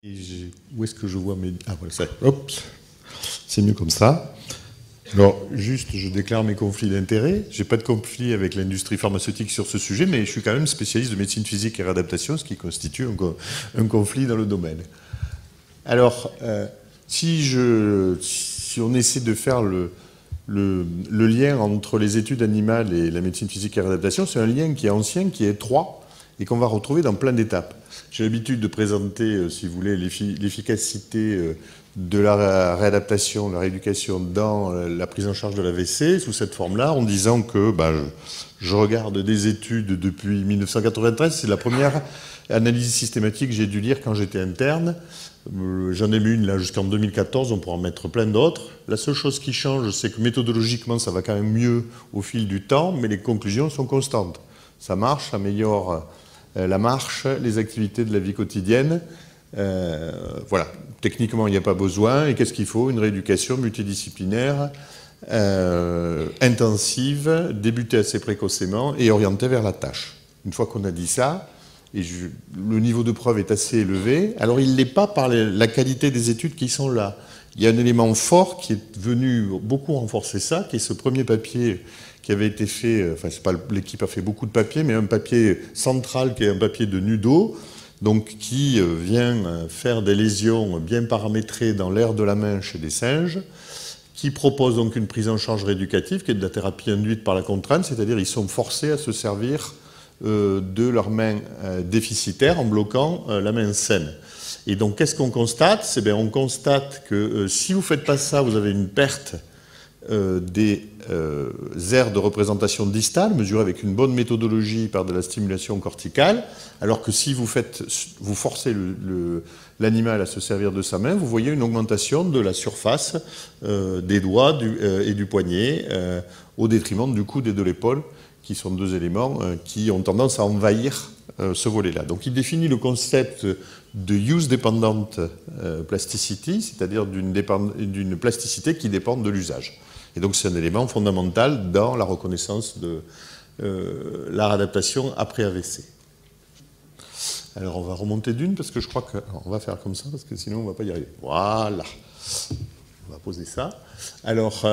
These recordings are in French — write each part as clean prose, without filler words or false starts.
Où est-ce que je vois mes... Ah voilà, ça. Hop, c'est mieux comme ça. Alors, juste, je déclare mes conflits d'intérêts. Je n'ai pas de conflit avec l'industrie pharmaceutique sur ce sujet, mais je suis quand même spécialiste de médecine physique et réadaptation, ce qui constitue un conflit dans le domaine. Alors, si on essaie de faire le lien entre les études animales et la médecine physique et réadaptation, c'est un lien qui est ancien, qui est étroit, et qu'on va retrouver dans plein d'étapes. J'ai l'habitude de présenter, si vous voulez, l'efficacité de la réadaptation, de la rééducation dans la prise en charge de l'AVC, sous cette forme-là, en disant que je regarde des études depuis 1993, c'est la première analyse systématique que j'ai dû lire quand j'étais interne. J'en ai mis une là jusqu'en 2014, on pourra en mettre plein d'autres. La seule chose qui change, c'est que méthodologiquement, ça va quand même mieux au fil du temps, mais les conclusions sont constantes. Ça marche, ça améliore la marche, les activités de la vie quotidienne. Voilà, techniquement, il n'y a pas besoin. Et qu'est-ce qu'il faut? Une rééducation multidisciplinaire, intensive, débutée assez précocement et orientée vers la tâche. Une fois qu'on a dit ça, le niveau de preuve est assez élevé. Alors, il ne l'est pas par la qualité des études qui sont là. Il y a un élément fort qui est venu beaucoup renforcer ça, qui est ce premier papier qui avait été fait, enfin, c'est pas l'équipe a fait beaucoup de papiers, mais un papier central qui est un papier de Nudo, donc qui vient faire des lésions bien paramétrées dans l'aire de la main chez des singes, qui propose donc une prise en charge rééducative qui est de la thérapie induite par la contrainte, c'est-à-dire ils sont forcés à se servir de leur main déficitaire en bloquant la main saine. Et donc qu'est-ce qu'on constate? C'est bien, on constate que si vous ne faites pas ça, vous avez une perte des aires de représentation distale, mesurées avec une bonne méthodologie par de la stimulation corticale, alors que si vous forcez l'animal à se servir de sa main, vous voyez une augmentation de la surface des doigts et du poignet, au détriment du coude et de l'épaule, qui sont deux éléments qui ont tendance à envahir ce volet-là. Donc il définit le concept de use-dependent plasticity, c'est-à-dire d'une plasticité qui dépend de l'usage. Et donc c'est un élément fondamental dans la reconnaissance de la réadaptation après AVC. Alors on va remonter d'une parce que je crois qu'on va faire comme ça parce que sinon on ne va pas y arriver. Voilà. On va poser ça. Alors,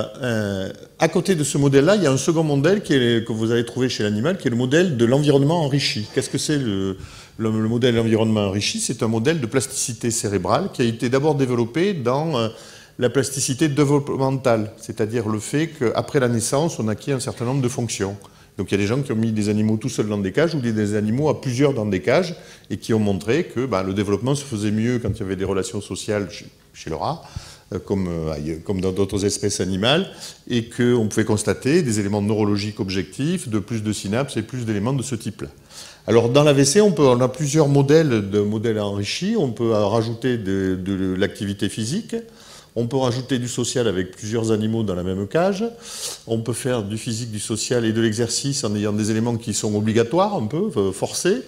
à côté de ce modèle-là, il y a un second modèle que vous allez trouver chez l'animal, qui est le modèle de l'environnement enrichi. Qu'est-ce que c'est le modèle de l'environnement enrichi? C'est un modèle de plasticité cérébrale qui a été d'abord développé dans la plasticité développementale, c'est-à-dire le fait qu'après la naissance, on acquiert un certain nombre de fonctions. Donc il y a des gens qui ont mis des animaux tout seuls dans des cages ou des animaux à plusieurs dans des cages et qui ont montré que le développement se faisait mieux quand il y avait des relations sociales chez le rat, comme dans d'autres espèces animales, et qu'on pouvait constater des éléments neurologiques objectifs, de plus de synapses et plus d'éléments de ce type-là. Alors dans l'AVC, on a plusieurs modèles enrichis. On peut rajouter de l'activité physique, on peut rajouter du social avec plusieurs animaux dans la même cage, on peut faire du physique, du social et de l'exercice en ayant des éléments qui sont obligatoires, un peu forcés.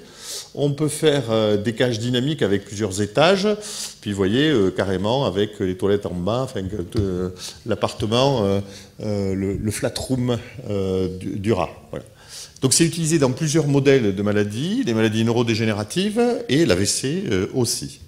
On peut faire des cages dynamiques avec plusieurs étages, puis vous voyez carrément avec les toilettes en bas, enfin, l'appartement, le flat room du rat. Voilà. Donc c'est utilisé dans plusieurs modèles de maladies, les maladies neurodégénératives et l'AVC aussi.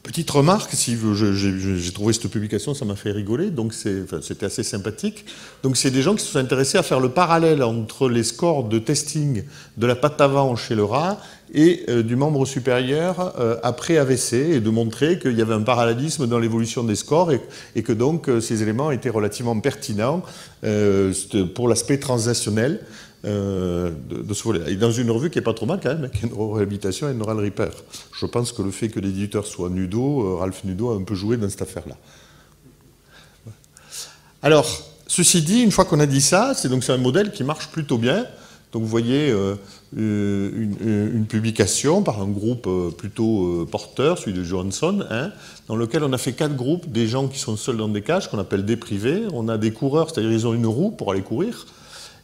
Petite remarque, si j'ai trouvé cette publication, ça m'a fait rigoler, donc c'était assez sympathique. Donc c'est des gens qui se sont intéressés à faire le parallèle entre les scores de testing de la patte avant chez le rat et du membre supérieur après AVC, et de montrer qu'il y avait un parallélisme dans l'évolution des scores et que donc ces éléments étaient relativement pertinents pour l'aspect transactionnel de ce volet-là. Et dans une revue qui n'est pas trop mal quand même, qui est Neuroréhabilitation et Neural Repair. Je pense que le fait que l'éditeur soit Nudo, Ralph Nudo a un peu joué dans cette affaire-là. Alors, ceci dit, une fois qu'on a dit ça, c'est un modèle qui marche plutôt bien. Donc vous voyez une publication par un groupe plutôt porteur, celui de Johansson, dans lequel on a fait 4 groupes, des gens qui sont seuls dans des cages, qu'on appelle déprivés. On a des coureurs, c'est-à-dire ils ont une roue pour aller courir.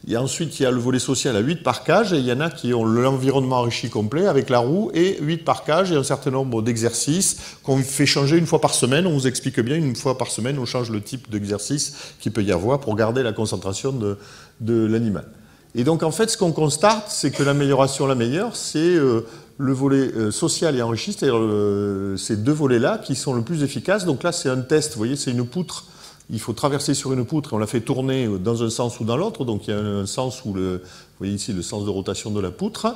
Et ensuite, il y a le volet social à 8 par cage, et il y en a qui ont l'environnement enrichi complet avec la roue, et 8 par cage, et un certain nombre d'exercices qu'on fait changer une fois par semaine. On vous explique bien, une fois par semaine, on change le type d'exercice qu'il peut y avoir pour garder la concentration de l'animal. Et donc, en fait, ce qu'on constate, c'est que l'amélioration la meilleure, c'est le volet social et enrichi, c'est-à-dire ces deux volets-là qui sont le plus efficaces. Donc là, c'est un test, vous voyez, c'est une poutre. Il faut traverser sur une poutre et on la fait tourner dans un sens ou dans l'autre. Donc il y a un sens où, vous voyez ici le sens de rotation de la poutre.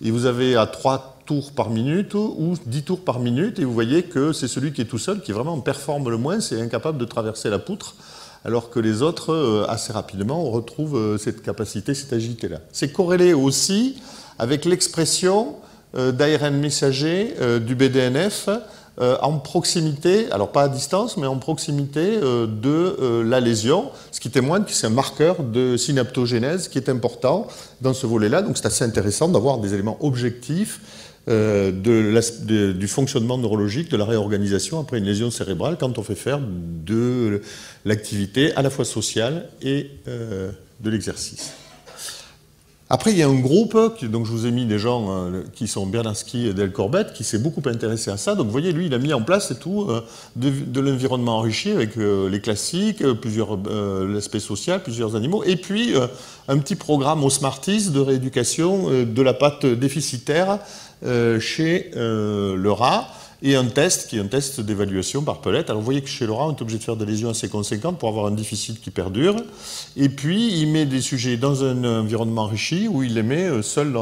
Et vous avez à 3 tours par minute ou 10 tours par minute. Et vous voyez que c'est celui qui est tout seul qui vraiment performe le moins, c'est incapable de traverser la poutre. Alors que les autres, assez rapidement, retrouvent cette capacité, cette agilité-là. C'est corrélé aussi avec l'expression d'ARN messager du BDNF en proximité, alors pas à distance, mais en proximité de la lésion, ce qui témoigne que c'est un marqueur de synaptogénèse qui est important dans ce volet-là. Donc c'est assez intéressant d'avoir des éléments objectifs du fonctionnement neurologique, de la réorganisation après une lésion cérébrale quand on fait faire de l'activité à la fois sociale et de l'exercice. Après, il y a un groupe, donc je vous ai mis des gens qui sont Bernanski et Del Corbet, qui s'est beaucoup intéressé à ça. Donc vous voyez, lui, il a mis en place et tout de l'environnement enrichi avec les classiques, l'aspect social, plusieurs animaux, et puis un petit programme au Smarties de rééducation de la patte déficitaire chez le rat, et un test qui est un test d'évaluation par pelette. Alors vous voyez que chez le rat, on est obligé de faire des lésions assez conséquentes pour avoir un déficit qui perdure. Et puis il met des sujets dans un environnement enrichi où il les met seuls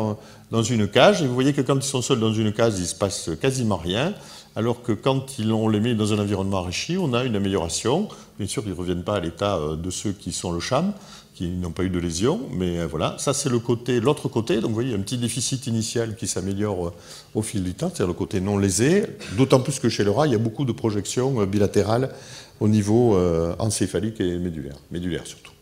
dans une cage. Et vous voyez que quand ils sont seuls dans une cage, il ne se passe quasiment rien. Alors que quand on les met dans un environnement enrichi, on a une amélioration. Bien sûr, ils ne reviennent pas à l'état de ceux qui sont le sham, qui n'ont pas eu de lésion, mais voilà, ça c'est l'autre côté, donc vous voyez, un petit déficit initial qui s'améliore au fil du temps, c'est-à-dire le côté non lésé, d'autant plus que chez le rat, il y a beaucoup de projections bilatérales au niveau encéphalique et médulaire surtout.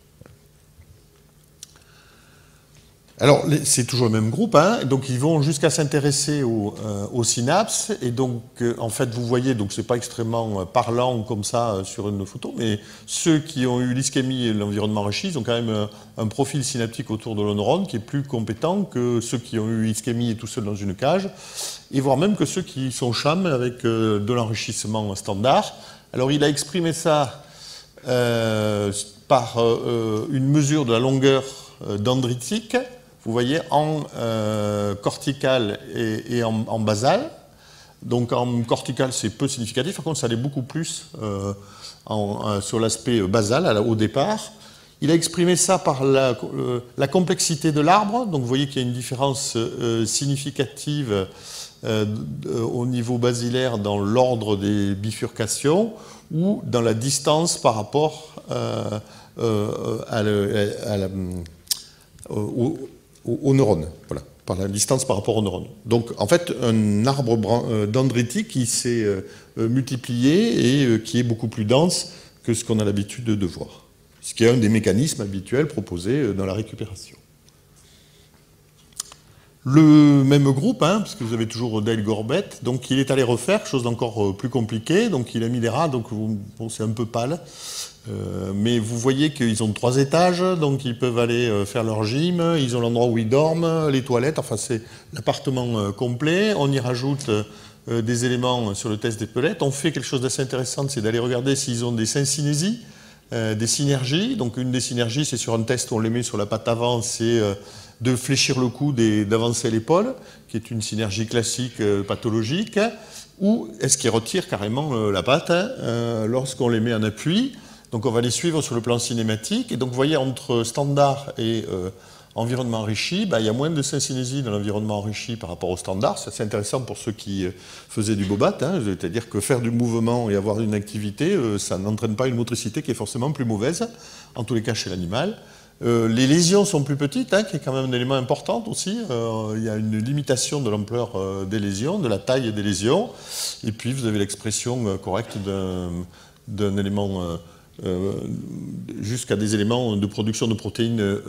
Alors, c'est toujours le même groupe, hein, donc ils vont jusqu'à s'intéresser aux synapses, et donc, en fait, vous voyez, donc c'est pas extrêmement parlant comme ça sur une photo, mais ceux qui ont eu l'ischémie et l'environnement enrichi, ils ont quand même un profil synaptique autour de l'neurone qui est plus compétent que ceux qui ont eu ischémie et tout seul dans une cage, et voire même que ceux qui sont sham avec de l'enrichissement standard. Alors, il a exprimé ça par une mesure de la longueur dendritique, vous voyez, en cortical et en basal. Donc en cortical, c'est peu significatif. Par contre, ça allait beaucoup plus sur l'aspect basal au départ. Il a exprimé ça par la complexité de l'arbre. Donc vous voyez qu'il y a une différence significative au niveau basilaire dans l'ordre des bifurcations ou dans la distance par rapport aux neurones, voilà, par la distance par rapport aux neurones. Donc, en fait, un arbre dendritique qui s'est multiplié et qui est beaucoup plus dense que ce qu'on a l'habitude de voir. Ce qui est un des mécanismes habituels proposés dans la récupération. Le même groupe, hein, parce que vous avez toujours Dale Corbet, donc il est allé refaire quelque chose d'encore plus compliqué, donc il a mis les rats, donc bon, c'est un peu pâle, mais vous voyez qu'ils ont 3 étages, donc ils peuvent aller faire leur gym, ils ont l'endroit où ils dorment, les toilettes, enfin c'est l'appartement complet, on y rajoute des éléments sur le test des pelettes, on fait quelque chose d'assez intéressant, c'est d'aller regarder s'ils ont des synsynésies, des synergies, donc une des synergies c'est sur un test où on les met sur la patte avant, c'est de fléchir le coude et d'avancer l'épaule, qui est une synergie classique pathologique, ou est-ce qu'ils retirent carrément la patte lorsqu'on les met en appui. Donc on va les suivre sur le plan cinématique, et donc vous voyez entre standard et environnement enrichi, il y a moins de synsynésie dans l'environnement enrichi par rapport au standard. C'est assez intéressant pour ceux qui faisaient du bobat, hein, c'est-à-dire que faire du mouvement et avoir une activité, ça n'entraîne pas une motricité qui est forcément plus mauvaise, en tous les cas chez l'animal. Les lésions sont plus petites, hein, qui est quand même un élément important aussi. Il y a une limitation de l'ampleur des lésions, de la taille des lésions. Et puis vous avez l'expression correcte d'un élément jusqu'à des éléments de production de protéines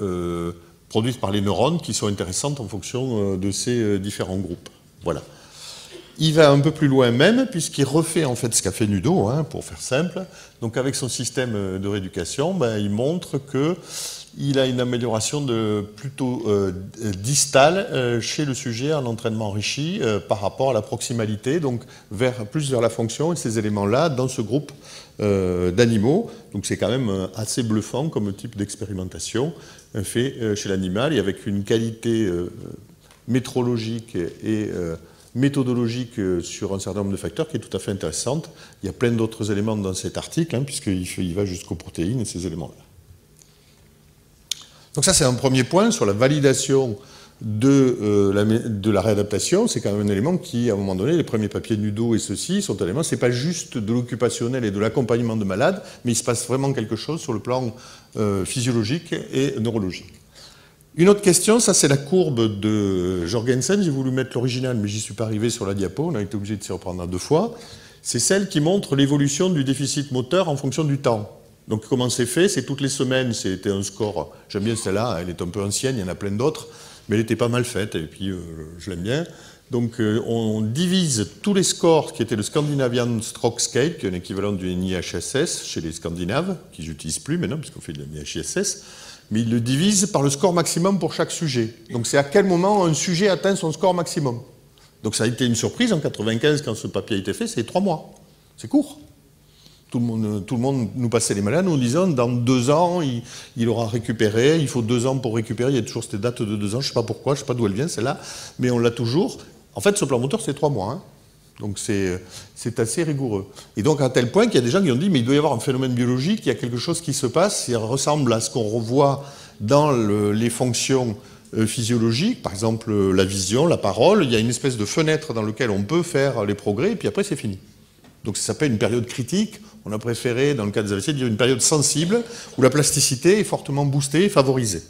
produites par les neurones qui sont intéressantes en fonction de ces différents groupes. Voilà. Il va un peu plus loin même, puisqu'il refait en fait ce qu'a fait Nudo, hein, pour faire simple. Donc avec son système de rééducation, il montre qu'il a une amélioration plutôt distale chez le sujet en entraînement enrichi par rapport à la proximalité, donc plus vers la fonction et ces éléments-là dans ce groupe d'animaux. Donc c'est quand même assez bluffant comme type d'expérimentation fait chez l'animal, et avec une qualité métrologique et méthodologique sur un certain nombre de facteurs qui est tout à fait intéressante. Il y a plein d'autres éléments dans cet article, hein, puisqu'il va jusqu'aux protéines et ces éléments-là. Donc ça, c'est un premier point sur la validation de la réadaptation. C'est quand même un élément qui, à un moment donné, les premiers papiers de Nudo et ceci sont un élément, c'est pas juste de l'occupationnel et de l'accompagnement de malades, mais il se passe vraiment quelque chose sur le plan physiologique et neurologique. Une autre question, ça c'est la courbe de Jorgensen, j'ai voulu mettre l'original, mais j'y suis pas arrivé sur la diapo, on a été obligé de s'y reprendre 2 fois. C'est celle qui montre l'évolution du déficit moteur en fonction du temps. Donc comment c'est fait? C'est toutes les semaines, c'était un score, j'aime bien celle-là, elle est un peu ancienne, il y en a plein d'autres, mais elle était pas mal faite, et puis je l'aime bien. Donc on divise tous les scores qui étaient le Scandinavian Stroke Scale, qui est un équivalent du NIHSS chez les Scandinaves, qu'ils n'utilisent plus maintenant, puisqu'on fait de la NIHSS, mais ils le divisent par le score maximum pour chaque sujet. Donc c'est à quel moment un sujet atteint son score maximum. Donc ça a été une surprise en 1995 quand ce papier a été fait, c'est 3 mois. C'est court. Tout le monde nous passait les malades, nous disant dans 2 ans, il aura récupéré, il faut 2 ans pour récupérer, il y a toujours cette date de 2 ans, je ne sais pas pourquoi, je ne sais pas d'où elle vient celle-là, mais on l'a toujours. En fait, ce plan moteur, c'est 3 mois. Hein. Donc c'est assez rigoureux. Et donc à tel point qu'il y a des gens qui ont dit mais il doit y avoir un phénomène biologique, il y a quelque chose qui se passe, qui ressemble à ce qu'on revoit dans les fonctions physiologiques, par exemple la vision, la parole, il y a une espèce de fenêtre dans laquelle on peut faire les progrès et puis après c'est fini. Donc ça s'appelle une période critique, on a préféré dans le cas des AVC dire une période sensible où la plasticité est fortement boostée et favorisée.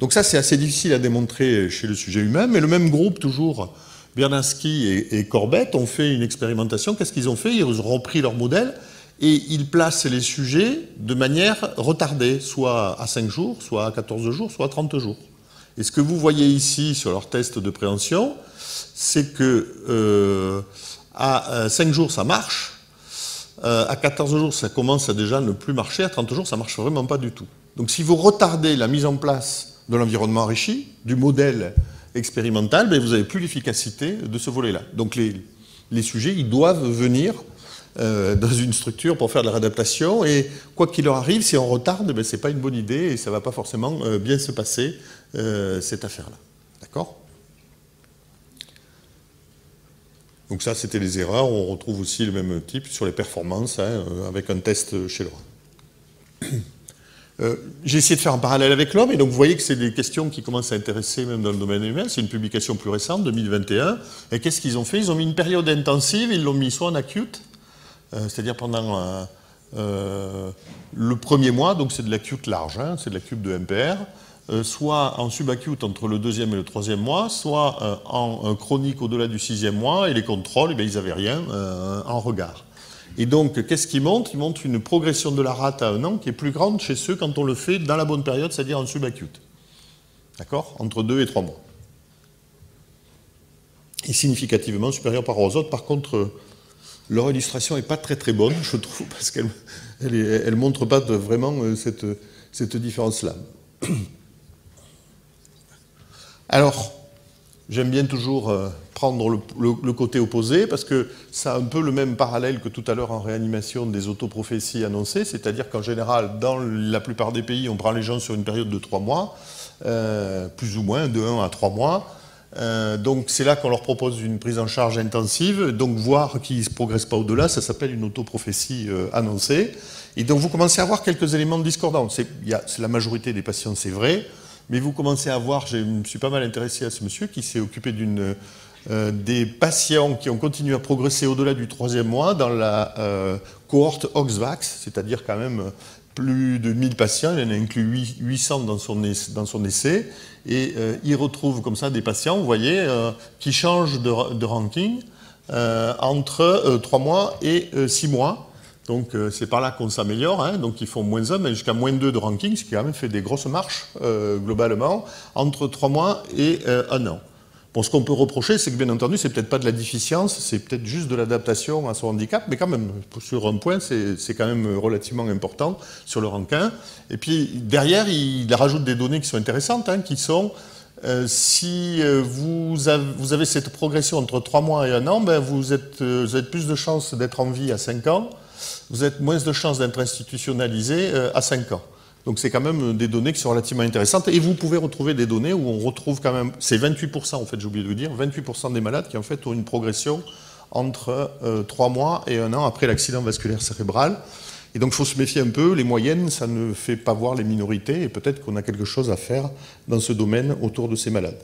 Donc ça c'est assez difficile à démontrer chez le sujet humain, mais le même groupe toujours, Bernanski et Corbett ont fait une expérimentation. Qu'est-ce qu'ils ont fait? Ils ont repris leur modèle et ils placent les sujets de manière retardée, soit à 5 jours, soit à 14 jours, soit à 30 jours. Et ce que vous voyez ici sur leur test de préhension, c'est que à 5 jours ça marche, à 14 jours ça commence à déjà ne plus marcher, à 30 jours ça ne marche vraiment pas du tout. Donc si vous retardez la mise en place de l'environnement enrichi, du modèle expérimental, ben vous n'avez plus l'efficacité de ce volet-là. Donc les sujets, ils doivent venir dans une structure pour faire de la réadaptation, et quoi qu'il leur arrive, si on retarde, ben ce n'est pas une bonne idée, et ça ne va pas forcément bien se passer, cette affaire-là. D'accord? Donc ça, c'était les erreurs. On retrouve aussi le même type sur les performances, hein, avec un test chez l'homme. J'ai essayé de faire un parallèle avec l'homme, et donc vous voyez que c'est des questions qui commencent à intéresser même dans le domaine humain. C'est une publication plus récente, 2021. Et qu'est-ce qu'ils ont fait? Ils ont mis une période intensive, ils l'ont mis soit en acute, c'est-à-dire pendant le premier mois, donc c'est de l'acute large, hein, c'est de la cube de MPR, soit en subacute entre le 2e et le 3e mois, soit en chronique au-delà du 6e mois, et les contrôles, eh bien, ils n'avaient rien en regard. Et donc, qu'est-ce qu'ils montrent? Ils montrent une progression de la rate à 1 an qui est plus grande chez ceux quand on le fait dans la bonne période, c'est-à-dire en subacute. D'accord? Entre 2 et 3 mois. Et significativement supérieure par rapport aux autres. Par contre, leur illustration n'est pas très très bonne, je trouve, parce qu'elle ne montre pas vraiment cette différence-là. Alors, j'aime bien toujours prendre le côté opposé, parce que ça a un peu le même parallèle que tout à l'heure en réanimation des autoprophéties annoncées, c'est-à-dire qu'en général, dans la plupart des pays, on prend les gens sur une période de 3 mois, plus ou moins, de 1 à 3 mois. Donc c'est là qu'on leur propose une prise en charge intensive, donc voir qu'ils ne progressent pas au-delà, ça s'appelle une autoprophétie annoncée. Et donc vous commencez à voir quelques éléments de discordance. C'est la majorité des patients, c'est vrai, mais vous commencez à voir, je me suis pas mal intéressé à ce monsieur qui s'est occupé des patients qui ont continué à progresser au-delà du 3e mois dans la cohorte Oxvax, c'est-à-dire quand même plus de 1000 patients, il en a inclus 800 dans son essai, et il retrouve comme ça des patients, vous voyez, qui changent de ranking entre 3 mois et 6 mois. Donc c'est par là qu'on s'améliore, hein. Donc ils font -1, mais jusqu'à -2 de ranking, ce qui a quand même fait des grosses marches globalement, entre 3 mois et 1 an. Bon, ce qu'on peut reprocher, c'est que bien entendu, c'est peut-être pas de la déficience, c'est peut-être juste de l'adaptation à son handicap, mais quand même, sur un point, c'est quand même relativement important sur le rankin. Et puis derrière, il rajoute des données qui sont intéressantes, hein, qui sont si vous avez cette progression entre 3 mois et 1 an, ben vous avez plus de chances d'être en vie à 5 ans, vous avez moins de chances d'être institutionnalisé à 5 ans. Donc c'est quand même des données qui sont relativement intéressantes. Et vous pouvez retrouver des données où on retrouve quand même, c'est 28% en fait, j'ai oublié de vous dire, 28% des malades qui en fait ont une progression entre 3 mois et 1 an après l'accident vasculaire cérébral. Et donc il faut se méfier un peu, les moyennes, ça ne fait pas voir les minorités, et peut-être qu'on a quelque chose à faire dans ce domaine autour de ces malades.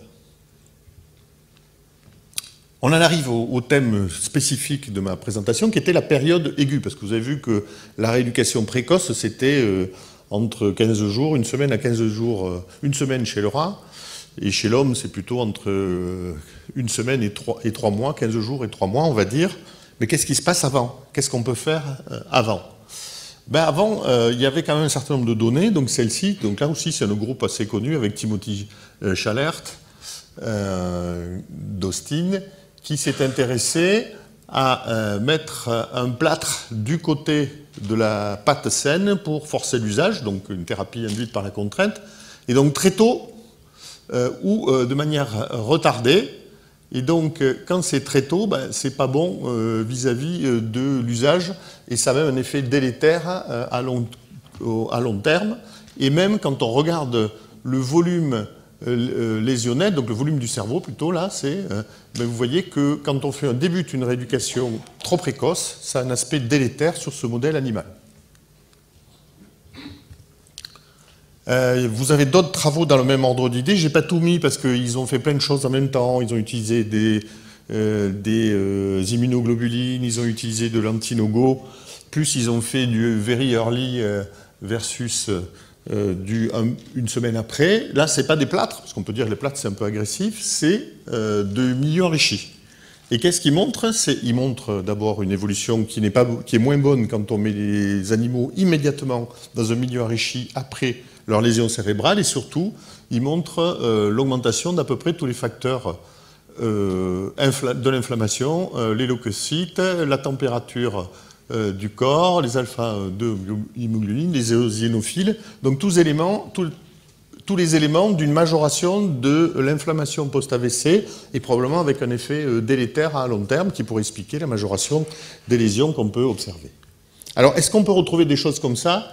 On en arrive au thème spécifique de ma présentation, qui était la période aiguë, parce que vous avez vu que la rééducation précoce, c'était entre 15 jours, une semaine à 15 jours, une semaine chez le rat, et chez l'homme, c'est plutôt entre une semaine et 3 mois, 15 jours et 3 mois, on va dire. Mais qu'est-ce qui se passe avant? Qu'est-ce qu'on peut faire avant? Ben avant, il y avait quand même un certain nombre de données, donc celle-ci, donc là aussi c'est un groupe assez connu avec Timothy Chalert d'Austin, qui s'est intéressé à mettre un plâtre du côté de la patte saine pour forcer l'usage, donc une thérapie induite par la contrainte, et donc très tôt ou de manière retardée. Et donc, quand c'est très tôt, ben, c'est pas bon vis-à-vis de l'usage, et ça a même un effet délétère à long terme. Et même quand on regarde le volume lésionnel, donc le volume du cerveau plutôt, là, ben vous voyez que quand on débute une rééducation trop précoce, ça a un aspect délétère sur ce modèle animal. Vous avez d'autres travaux dans le même ordre d'idées. Je n'ai pas tout mis parce qu'ils ont fait plein de choses en même temps. Ils ont utilisé des immunoglobulines, ils ont utilisé de l'antinogo, plus ils ont fait du very early versus une semaine après. Là, ce n'est pas des plâtres, parce qu'on peut dire que les plâtres, c'est un peu agressif, c'est de milieux enrichis. Et qu'est-ce qu'ils montrent? Ils montrent d'abord une évolution qui est moins bonne quand on met les animaux immédiatement dans un milieu enrichi après leur lésion cérébrale, et surtout, ils montrent l'augmentation d'à peu près tous les facteurs de l'inflammation, les leucocytes, la température du corps, les alpha-2 immunoglobulines, les éosinophiles, donc tous les éléments d'une majoration de l'inflammation post-AVC, et probablement avec un effet délétère à long terme qui pourrait expliquer la majoration des lésions qu'on peut observer. Alors, est-ce qu'on peut retrouver des choses comme ça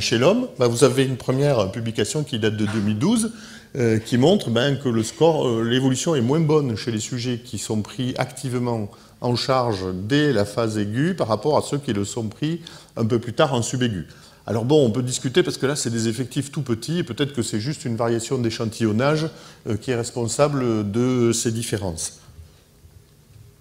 chez l'homme? Ben, vous avez une première publication qui date de 2012 qui montre que l'évolution est moins bonne chez les sujets qui sont pris activement en charge dès la phase aiguë par rapport à ceux qui le sont pris un peu plus tard en subaigu. Alors bon, on peut discuter parce que là c'est des effectifs tout petits et peut-être que c'est juste une variation d'échantillonnage qui est responsable de ces différences.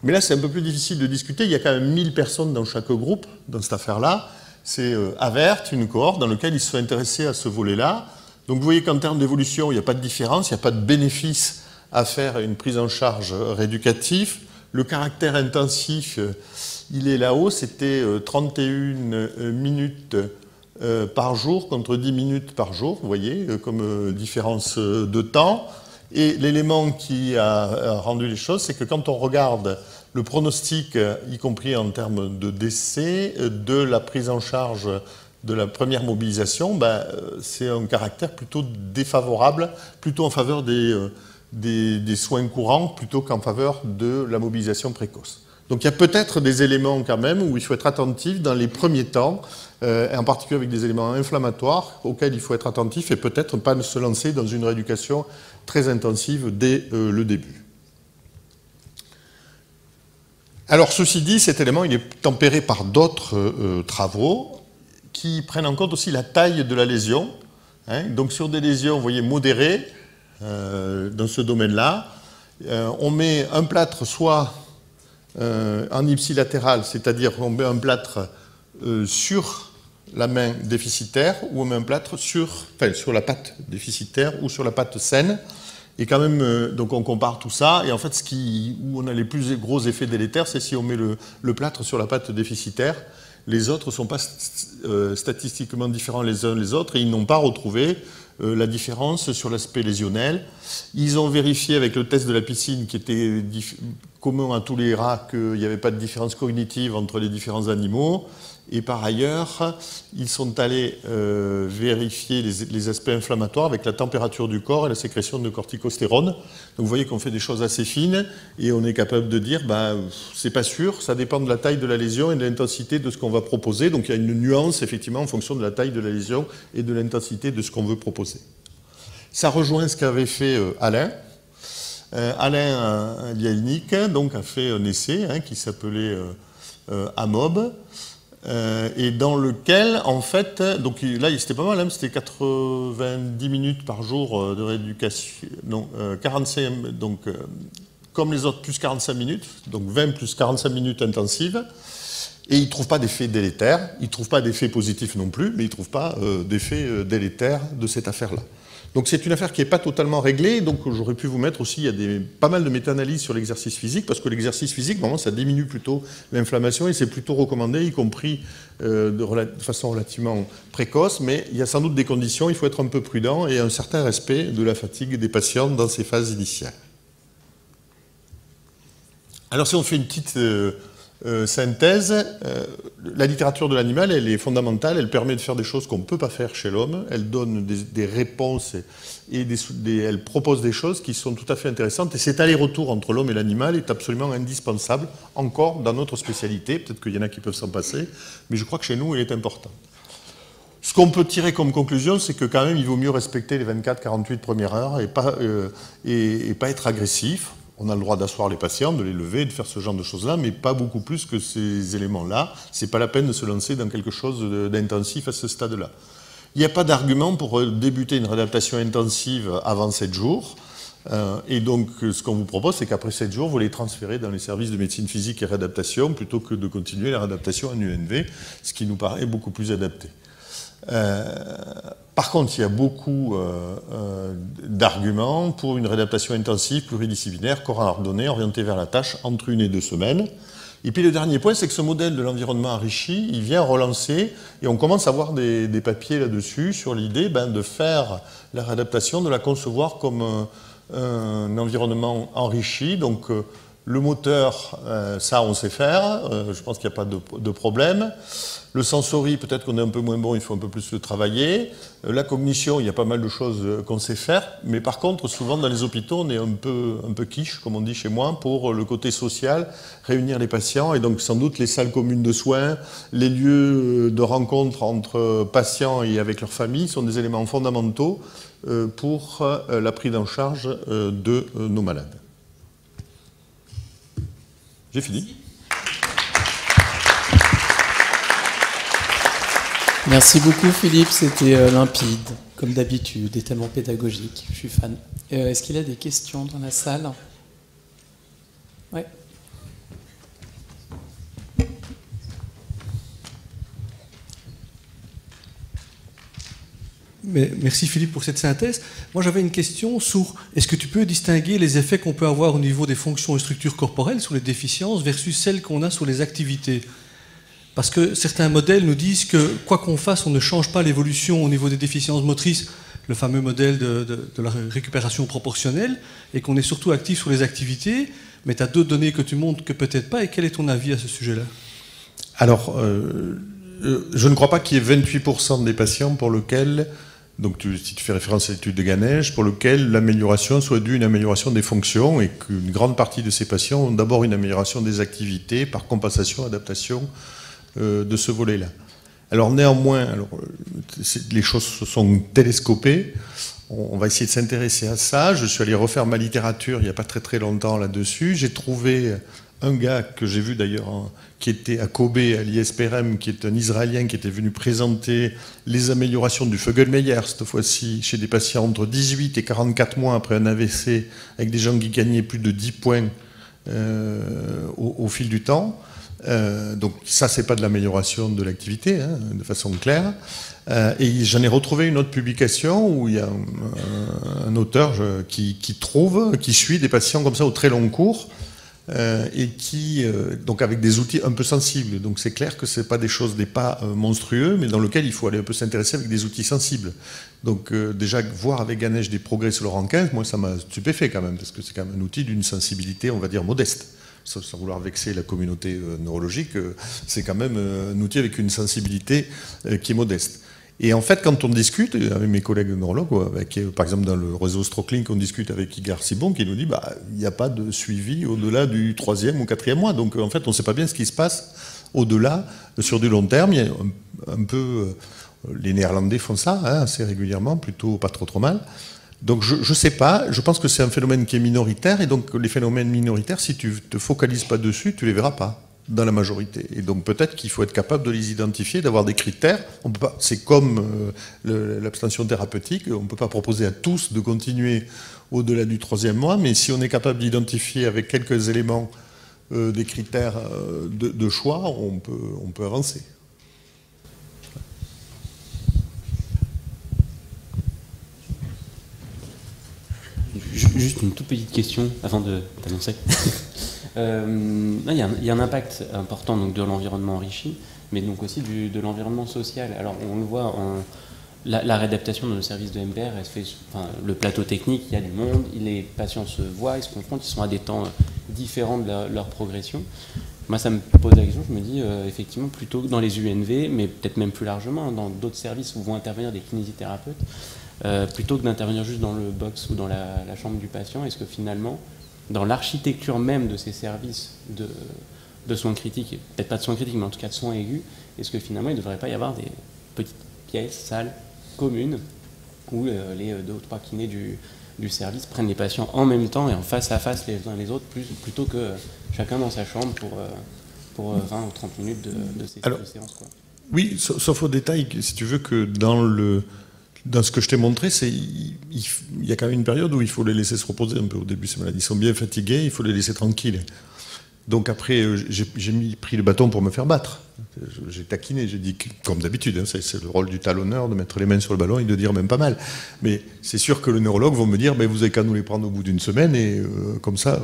Mais là c'est un peu plus difficile de discuter, il y a quand même 1000 personnes dans chaque groupe dans cette affaire-là. C'est AVERT, une cohorte dans laquelle ils se sont intéressés à ce volet-là. Donc vous voyez qu'en termes d'évolution, il n'y a pas de différence, il n'y a pas de bénéfice à faire une prise en charge rééducative. Le caractère intensif, il est là-haut, c'était 31 minutes par jour contre 10 minutes par jour, vous voyez, comme différence de temps. Et l'élément qui a rendu les choses, c'est que quand on regarde le pronostic, y compris en termes de décès, de la prise en charge de la première mobilisation, ben, c'est un caractère plutôt défavorable, plutôt en faveur des soins courants plutôt qu'en faveur de la mobilisation précoce. Donc il y a peut-être des éléments quand même où il faut être attentif dans les premiers temps, et en particulier avec des éléments inflammatoires auxquels il faut être attentif et peut-être pas se lancer dans une rééducation très intensive dès le début. Alors ceci dit, cet élément il est tempéré par d'autres travaux qui prennent en compte aussi la taille de la lésion. Donc sur des lésions, vous voyez, modérées, dans ce domaine-là, on met un plâtre soit en ipsilatéral, c'est-à-dire on met un plâtre sur la main déficitaire, ou on met un plâtre sur la patte déficitaire ou sur la patte saine. Et quand même, donc on compare tout ça, et en fait, où on a les plus gros effets délétères, c'est si on met le plâtre sur la patte déficitaire. Les autres ne sont pas statistiquement différents les uns des autres, et ils n'ont pas retrouvé la différence sur l'aspect lésionnel. Ils ont vérifié avec le test de la piscine qui était commun à tous les rats qu'il n'y avait pas de différence cognitive entre les différents animaux. Et par ailleurs, ils sont allés vérifier les aspects inflammatoires avec la température du corps et la sécrétion de corticostérone. Donc vous voyez qu'on fait des choses assez fines et on est capable de dire, c'est pas sûr, ça dépend de la taille de la lésion et de l'intensité de ce qu'on va proposer. Donc il y a une nuance effectivement en fonction de la taille de la lésion et de l'intensité de ce qu'on veut proposer. Ça rejoint ce qu'avait fait Alain. Alain Lielnik donc a fait un essai qui s'appelait AMOB. Et dans lequel, en fait, donc là, c'était pas mal, c'était 90 minutes par jour de rééducation, non, 45, donc, comme les autres, plus 45 minutes, donc 20 plus 45 minutes intensives, et il ne trouve pas d'effet délétère, il ne trouve pas d'effet positif non plus, mais il ne trouve pas d'effet délétère de cette affaire-là. Donc c'est une affaire qui n'est pas totalement réglée, donc j'aurais pu vous mettre aussi, il y a pas mal de méta-analyses sur l'exercice physique, parce que l'exercice physique, normalement, ça diminue plutôt l'inflammation, et c'est plutôt recommandé, y compris de façon relativement précoce, mais il y a sans doute des conditions, il faut être un peu prudent, et un certain respect de la fatigue des patients dans ces phases initiales. Alors si on fait une petite synthèse, la littérature de l'animal, elle est fondamentale, elle permet de faire des choses qu'on ne peut pas faire chez l'homme, elle donne des réponses et elle propose des choses qui sont tout à fait intéressantes, et cet aller-retour entre l'homme et l'animal est absolument indispensable, encore dans notre spécialité, peut-être qu'il y en a qui peuvent s'en passer, mais je crois que chez nous, il est important. Ce qu'on peut tirer comme conclusion, c'est que quand même, il vaut mieux respecter les 24-48 premières heures et pas être agressif. On a le droit d'asseoir les patients, de les lever, de faire ce genre de choses-là, mais pas beaucoup plus que ces éléments-là. C'est pas la peine de se lancer dans quelque chose d'intensif à ce stade-là. Il n'y a pas d'argument pour débuter une réadaptation intensive avant 7 jours. Et donc, ce qu'on vous propose, c'est qu'après 7 jours, vous les transférez dans les services de médecine physique et réadaptation, plutôt que de continuer la réadaptation en UNV, ce qui nous paraît beaucoup plus adapté. Par contre, il y a beaucoup d'arguments pour une réadaptation intensive pluridisciplinaire, coordonnée, orientée vers la tâche, entre 1 et 2 semaines. Et puis le dernier point, c'est que ce modèle de l'environnement enrichi, il vient relancer, et on commence à voir des papiers là-dessus, sur l'idée de faire la réadaptation, de la concevoir comme un environnement enrichi. Donc le moteur, ça on sait faire, je pense qu'il n'y a pas de problème. Le sensory, peut-être qu'on est un peu moins bon, il faut un peu plus le travailler. La cognition, il y a pas mal de choses qu'on sait faire, mais par contre, souvent dans les hôpitaux, on est un peu quiche, comme on dit chez moi, pour le côté social, réunir les patients, et donc sans doute les salles communes de soins, les lieux de rencontre entre patients et avec leurs familles sont des éléments fondamentaux pour la prise en charge de nos malades. J'ai fini. Merci beaucoup Philippe, c'était limpide, comme d'habitude, et tellement pédagogique, je suis fan. Est-ce qu'il y a des questions dans la salle? Oui. Merci Philippe pour cette synthèse. Moi j'avais une question sur, est-ce que tu peux distinguer les effets qu'on peut avoir au niveau des fonctions et structures corporelles sur les déficiences versus celles qu'on a sur les activités? Parce que certains modèles nous disent que quoi qu'on fasse, on ne change pas l'évolution au niveau des déficiences motrices, le fameux modèle de la récupération proportionnelle, et qu'on est surtout actif sur les activités, mais tu as d'autres données que tu montres que peut-être pas, et quel est ton avis à ce sujet-là? Alors, je ne crois pas qu'il y ait 28% des patients pour lesquels, donc si tu fais référence à l'étude de Ganesh, pour lequel l'amélioration soit due à une amélioration des fonctions, et qu'une grande partie de ces patients ont d'abord une amélioration des activités par compensation, adaptation de ce volet-là. Alors néanmoins, les choses se sont télescopées, on va essayer de s'intéresser à ça. Je suis allé refaire ma littérature il n'y a pas très longtemps là-dessus. J'ai trouvé un gars que j'ai vu d'ailleurs, qui était à Kobe, à l'ISPRM, qui est un Israélien qui était venu présenter les améliorations du Fögelmeyer, cette fois-ci, chez des patients entre 18 et 44 mois après un AVC, avec des gens qui gagnaient plus de 10 points au fil du temps. Donc ça, c'est pas de l'amélioration de l'activité, de façon claire. Et j'en ai retrouvé une autre publication où il y a un auteur qui suit des patients comme ça au très long cours, et qui, donc avec des outils un peu sensibles. Donc c'est clair que c'est pas des pas monstrueux, mais dans lequel il faut aller un peu s'intéresser avec des outils sensibles. Donc déjà, voir avec Ganesh des progrès sur le rang 15, moi ça m'a stupéfait quand même, parce que c'est quand même un outil d'une sensibilité, on va dire, modeste. sans vouloir vexer la communauté neurologique, c'est quand même un outil avec une sensibilité qui est modeste. Et en fait, quand on discute avec mes collègues neurologues, par exemple dans le réseau StrokeLink, on discute avec Igor Sibon qui nous dit il n'y a pas de suivi au-delà du 3e ou 4e mois. Donc en fait, on ne sait pas bien ce qui se passe au-delà, sur du long terme. Il y a un peu, les Néerlandais font ça assez régulièrement, plutôt pas trop mal. Donc je ne sais pas, je pense que c'est un phénomène qui est minoritaire, et donc les phénomènes minoritaires, si tu ne te focalises pas dessus, tu ne les verras pas dans la majorité. Et donc peut-être qu'il faut être capable de les identifier, d'avoir des critères. On peut pas, c'est comme l'abstention thérapeutique, on ne peut pas proposer à tous de continuer au-delà du 3e mois, mais si on est capable d'identifier avec quelques éléments des critères de choix, on peut avancer. Juste une toute petite question avant de t'annoncer. Il y a un impact important donc, de l'environnement enrichi, mais donc aussi de l'environnement social. Alors on le voit, la réadaptation de nos services de MPR, elle se fait, le plateau technique, il y a du monde, les patients se voient, ils se confrontent, ils sont à des temps différents de leur progression. Moi, ça me pose la question, je me dis, effectivement, plutôt que dans les UNV, mais peut-être même plus largement, dans d'autres services où vont intervenir des kinésithérapeutes, plutôt que d'intervenir juste dans le box ou dans la chambre du patient, est-ce que finalement, dans l'architecture même de ces services de soins critiques, peut-être pas de soins critiques, mais en tout cas de soins aigus, est-ce que finalement il ne devrait pas y avoir des petites pièces, salles communes, où les 2 ou 3 kinés du service prennent les patients en même temps et en face à face les uns les autres, plutôt que chacun dans sa chambre pour 20 ou 30 minutes de séance, quoi. Oui, sauf au détail, si tu veux, que dans ce que je t'ai montré, il y a quand même une période où il faut les laisser se reposer un peu au début, ces malades. Ils sont bien fatigués, il faut les laisser tranquilles. Donc après, j'ai pris le bâton pour me faire battre. J'ai taquiné, j'ai dit, comme d'habitude, c'est le rôle du talonneur de mettre les mains sur le ballon et de dire même pas mal. Mais c'est sûr que le neurologue va me dire, vous avez qu'à nous les prendre au bout d'une semaine, et comme ça,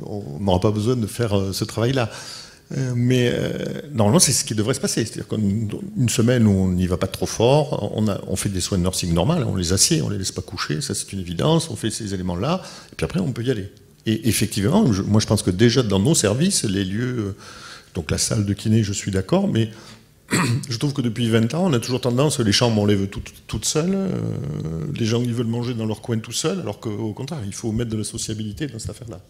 on n'aura pas besoin de faire ce travail-là. Mais normalement, c'est ce qui devrait se passer. C'est-à-dire qu'une semaine où on n'y va pas trop fort, on fait des soins de nursing normal, on les assied, on les laisse pas coucher, ça c'est une évidence, on fait ces éléments-là, et puis après on peut y aller. Et effectivement, moi je pense que déjà dans nos services, les lieux, donc la salle de kiné, je suis d'accord, mais je trouve que depuis 20 ans, on a toujours tendance, les chambres on les veut toutes seules, les gens ils veulent manger dans leur coin tout seuls, alors qu'au contraire, il faut mettre de la sociabilité dans cette affaire-là.